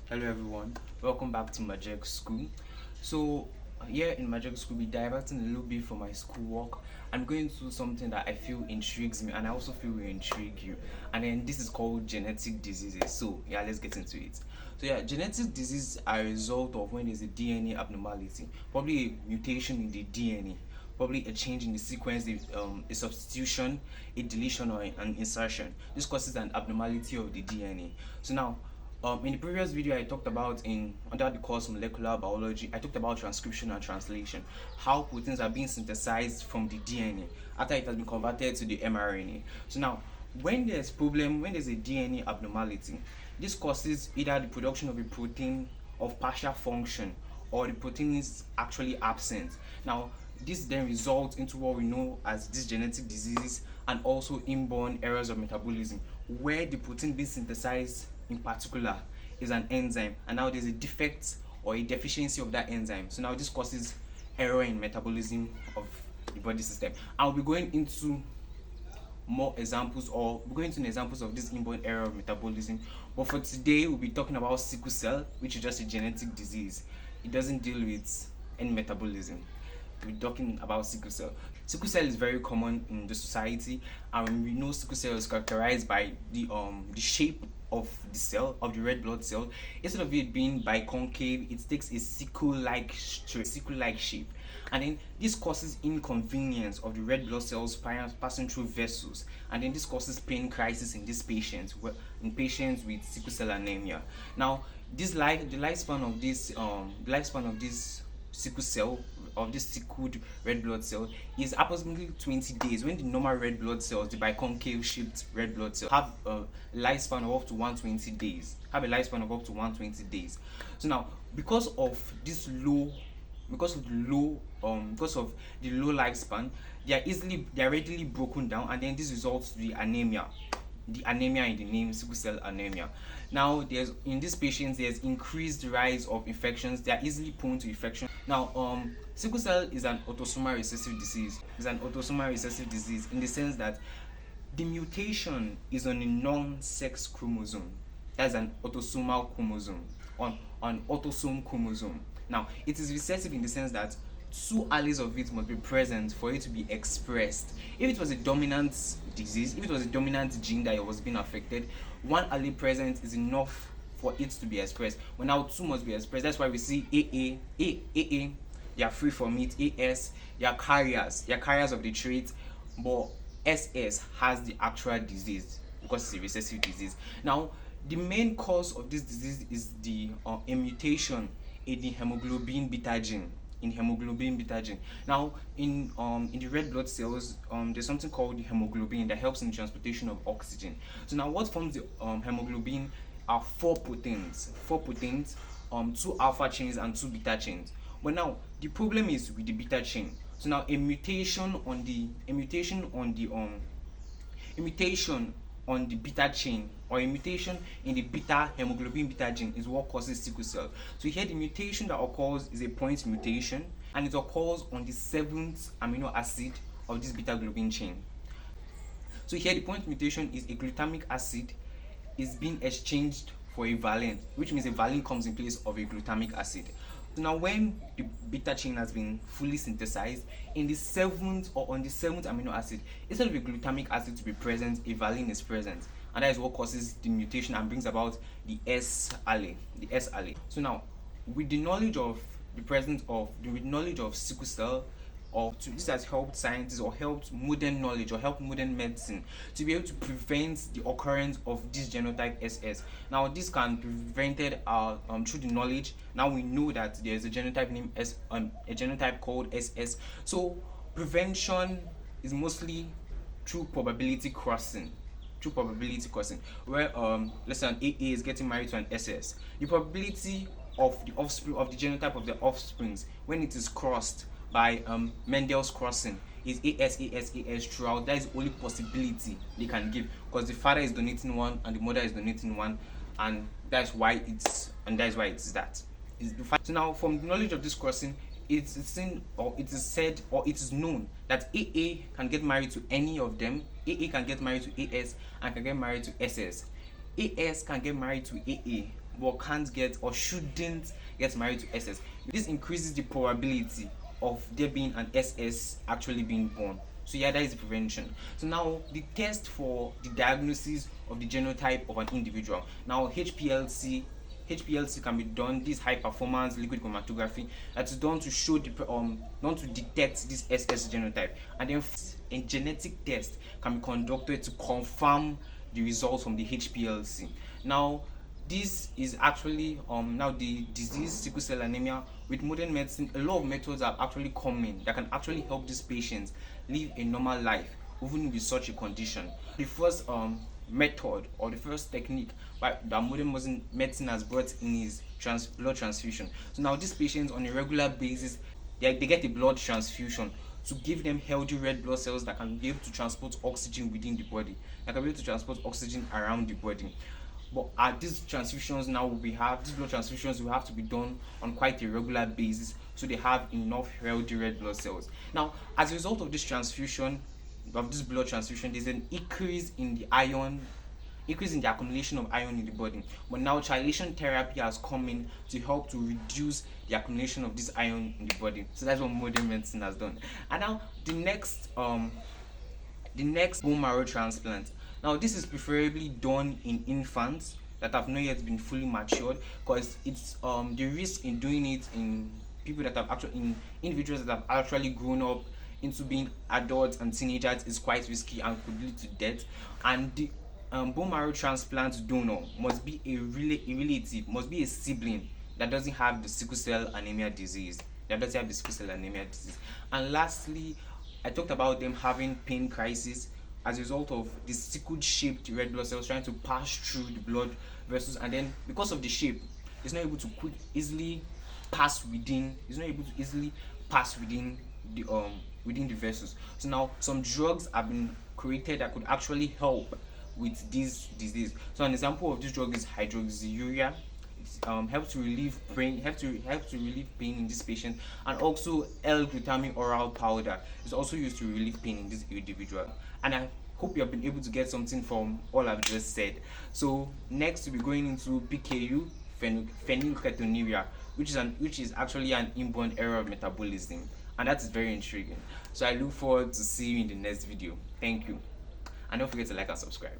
Hello everyone, welcome back to Magic School. So here in Magic School, we're diverting a little bit from my schoolwork. I'm going to do something that I feel intrigues me and I also feel will intrigue you. And then this is called genetic diseases. So yeah, let's get into it. So yeah, genetic diseases are a result of when there's a DNA abnormality, probably a mutation in the DNA, probably a change in the sequence, a substitution, a deletion, or an insertion. This causes an abnormality of the DNA. So now, in the previous video I talked about under the course molecular biology, I talked about transcription and translation, how proteins are being synthesized from the DNA after it has been converted to the mRNA. So now, when there's a DNA abnormality, this causes either the production of a protein of partial function or the protein is actually absent. Now, this then results into what we know as these genetic diseases and also inborn errors of metabolism, where the protein being synthesized in particular is an enzyme, and now there's a defect or a deficiency of that enzyme. So now this causes error in metabolism of the body system. I'll be going into more examples, or we're going to examples of this inborn error of metabolism. But for today, we'll be talking about sickle cell, which is just a genetic disease. It doesn't deal with any metabolism. We're talking about sickle cell. Sickle cell is very common in the society, and we know sickle cell is characterized by the shape of the cell, of the red blood cell. Instead of it being biconcave, it takes a sickle-like shape, and then this causes inconvenience of the red blood cells passing through vessels, and then this causes pain crisis in these patients, in patients with sickle cell anemia. Now, the lifespan of this sickle cell, of this sickled red blood cell, is approximately 20 days, when the normal red blood cells, the biconcave shaped red blood cells, have a lifespan of up to 120 days. So now, because of the low lifespan, they are readily broken down, and then this results to the anemia in the name, sickle cell anemia. Now, in these patients there's increased rise of infections. They are easily prone to infection. Now, sickle cell is an autosomal recessive disease. In the sense that the mutation is on a non-sex chromosome. That's an autosomal chromosome, on autosome chromosome. Now, it is recessive in the sense that two alleles of it must be present for it to be expressed. If it was a dominant disease, if it was a dominant gene that was being affected, one allele present is enough for it to be expressed. Well, now two must be expressed. That's why we see AA, they are free from it. AS, they are carriers of the trait, but SS has the actual disease because it's a recessive disease. Now, the main cause of this disease is a mutation in the hemoglobin beta gene. Now, in the red blood cells, there's something called the hemoglobin that helps in the transportation of oxygen. So now, what forms the hemoglobin are four proteins, two alpha chains and two beta chains. But now, the problem is with the beta chain. So now, a mutation on the beta chain, or a mutation in the hemoglobin beta gene, is what causes sickle cell. So here, the mutation that occurs is a point mutation, and it occurs on the 7th amino acid of this beta globin chain. So here, the point mutation is a glutamic acid is being exchanged for a valine, which means a valine comes in place of a glutamic acid. So now, when the beta chain has been fully synthesized, on the 7th amino acid, instead of a glutamic acid to be present, a valine is present, and that is what causes the mutation and brings about the S allele. So now, with the knowledge of sickle cell, this has helped scientists, or helped modern knowledge, or helped modern medicine to be able to prevent the occurrence of this genotype SS. Now, this can be prevented through the knowledge. Now we know that there's a genotype named a genotype called SS. So prevention is mostly through probability crossing. Where let's say an AA is getting married to an SS. The probability of the offspring, of the genotype of the offsprings, when it is crossed by Mendel's crossing, is AS throughout. That is the only possibility they can give, because the father is donating one and the mother is donating one, and that's why it's that. So now, from the knowledge of this crossing, it is known that AA can get married to any of them. AA can get married to AS and can get married to SS. AS can get married to AA, but can't get or shouldn't get married to SS. This increases the probability of there being an SS actually being born. So yeah, that is the prevention. So now the test for the diagnosis of the genotype of an individual. Now HPLC can be done. This high performance liquid chromatography that is done to show the done to detect this SS genotype, and then a genetic test can be conducted to confirm the results from the HPLC. Now this is actually now the disease sickle cell anemia. With modern medicine, a lot of methods are actually coming that can actually help these patients live a normal life even with such a condition. The first method or the first technique that modern medicine has brought in is blood transfusion. So now these patients on a regular basis, they get a blood transfusion to give them healthy red blood cells that can be able to transport oxygen within the body, that can be able to transport oxygen around the body. But at these transfusions now these blood transfusions will have to be done on quite a regular basis so they have enough healthy red blood cells. Now, as a result of this blood transfusion, there's an increase in the accumulation of iron in the body. But now chelation therapy has come in to help to reduce the accumulation of this iron in the body. So that's what modern medicine has done. And now the next bone marrow transplant. Now this is preferably done in infants that have not yet been fully matured, because it's the risk in doing it in individuals that have actually grown up into being adults and teenagers is quite risky and could lead to death. And the bone marrow transplant donor must be a relative, must be a sibling that doesn't have the sickle cell anemia disease. And lastly, I talked about them having pain crisis as a result of the sickle shaped red blood cells trying to pass through the blood vessels, and then because of the shape, it's not able to easily pass within the vessels. So now some drugs have been created that could actually help with this disease. So an example of this drug is hydroxyurea. It helps to relieve pain in this patient, and also L-glutamine oral powder is also used to relieve pain in this individual. And I hope you have been able to get something from all I've just said. So next we'll be going into PKU, phenylketonuria, which is actually an inborn error of metabolism, and that is very intriguing. So I look forward to seeing you in the next video. Thank you, and don't forget to like and subscribe.